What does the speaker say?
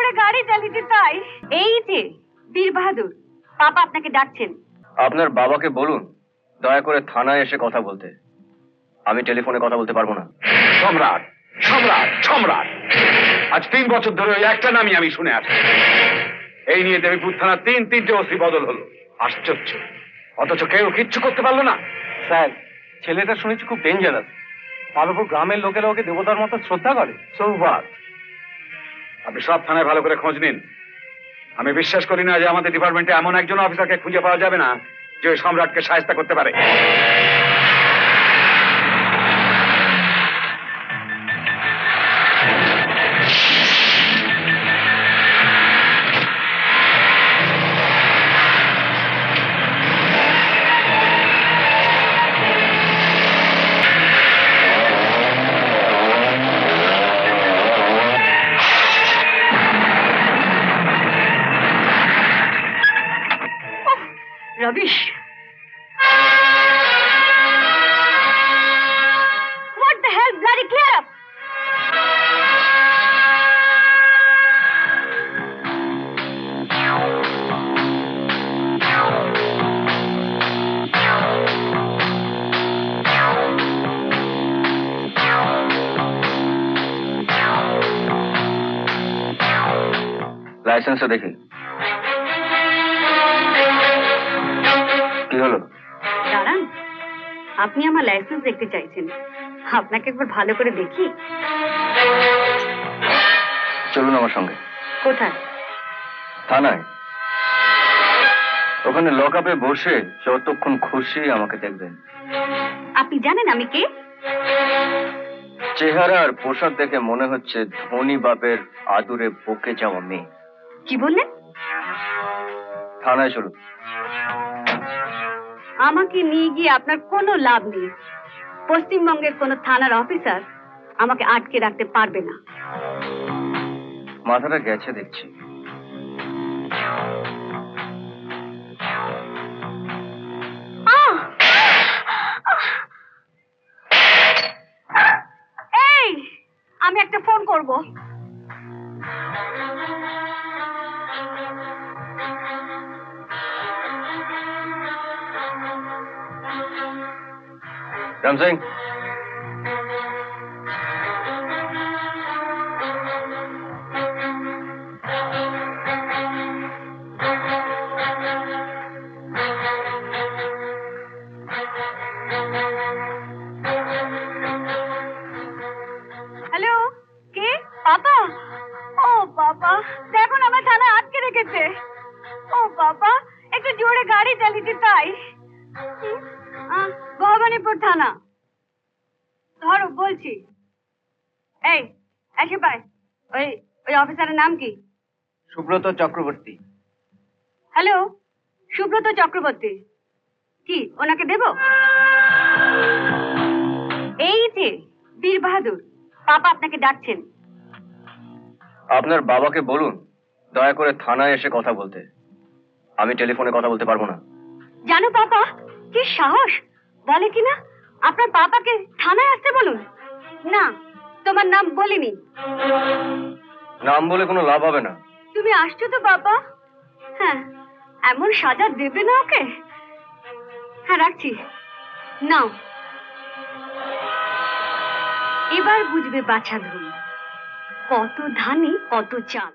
জোরে গাড়ি চালিয়েছে তাই। এই যে বীর বাহাদুর, পাপা আপনাকে ডাকছেন। আপনার বাবাকে বলুন দয়া করে থানায় এসে কথা বলতে। আমি টেলিফোনে কথা বলতে পারবো না। সম্রাট, সম্রাট, সম্রাট, আজ 3 বছর ধরে ওই একটা নামই আমি শুনে আসছি। এই নিয়ে দেবীপুর থানার তিনটে ওসি বদল হলো। আশ্চর্য, অথচ কেউ কিচ্ছু করতে পারলো না। স্যার, ছেলেটা শুনেছি খুব ডেঞ্জারাস। তার উপর গ্রামের লোকেরা ওকে দেবতার মতো শ্রদ্ধা করে। সৌভাগ, আপনি সব থানায় ভালো করে খোঁজ নিন। আমি বিশ্বাস করি না যে আমাদের ডিপার্টমেন্টে এমন একজন অফিসারকে খুঁজে পাওয়া যাবে না যে ওই সম্রাটকে সাহায্য করতে পারে। Rubbish. What the hell? Bloody clear up. লাইসেন্সটা দেখি। কি হলো? দাঁড়ান, আপনি আমার লাইসেন্স দেখতে চাইছেন, আপনাকে একবার ভালো করে দেখি। চলুন আমার সঙ্গে। কোথায়? থানায়। ওখানে লক আপে বসে যতক্ষণ খুশি আমাকে দেখবেন। আপনি জানেন আমি কে? চেহারা আর পোশাক দেখে মনে হচ্ছে ধনী বাপের আদুরে বকে যাওয়া মেয়ে। কি বললেন? থানায় চলুন। আমাকে নিয়ে গিয়ে আপনার কোনো লাভ নেই। পশ্চিমবঙ্গের কোনো থানার অফিসার আমাকে আটকে রাখতে পারবে না। মাথাটা গেছে দেখছি। এই, আমি একটা ফোন করব। রাম সিং, হ্যালো, কে? পাপা? ও বাবা, দেখুন আমার থানায় আটকে রেখেছে। ও বাবা, একটু জোরে গাড়ি চালিয়েছে তাই। ভবানীপুর থানা। ধরো বলছি। এই, এসে পায়। ওই ওই অফিসারের নাম কি? সুব্রত চক্রবর্তী। হ্যালো, সুব্রত চক্রবর্তী। কি ওনাকে দেব? এই যে বীর বাহাদুর, পাপা আপনাকে ডাকছেন। আপনার বাবাকে বলুন দয়া করে থানায় এসে কথা বলতে। আমি টেলিফোনে কথা বলতে পারবো না। জানো পাপা, কি সাহস! বলে কিনা আপনার পাপাকে থানায় আসতে বলুন। না, তোমার নাম বলিনি। নাম বলে কোনো লাভ হবে না। তুমি আসছো তো পাপা? হ্যাঁ, এমন সাজা দেবে না ওকে। হ্যাঁ, রাখছি। নাও, এবার বুঝবে বাছা ধন, কত ধানে কত চাল।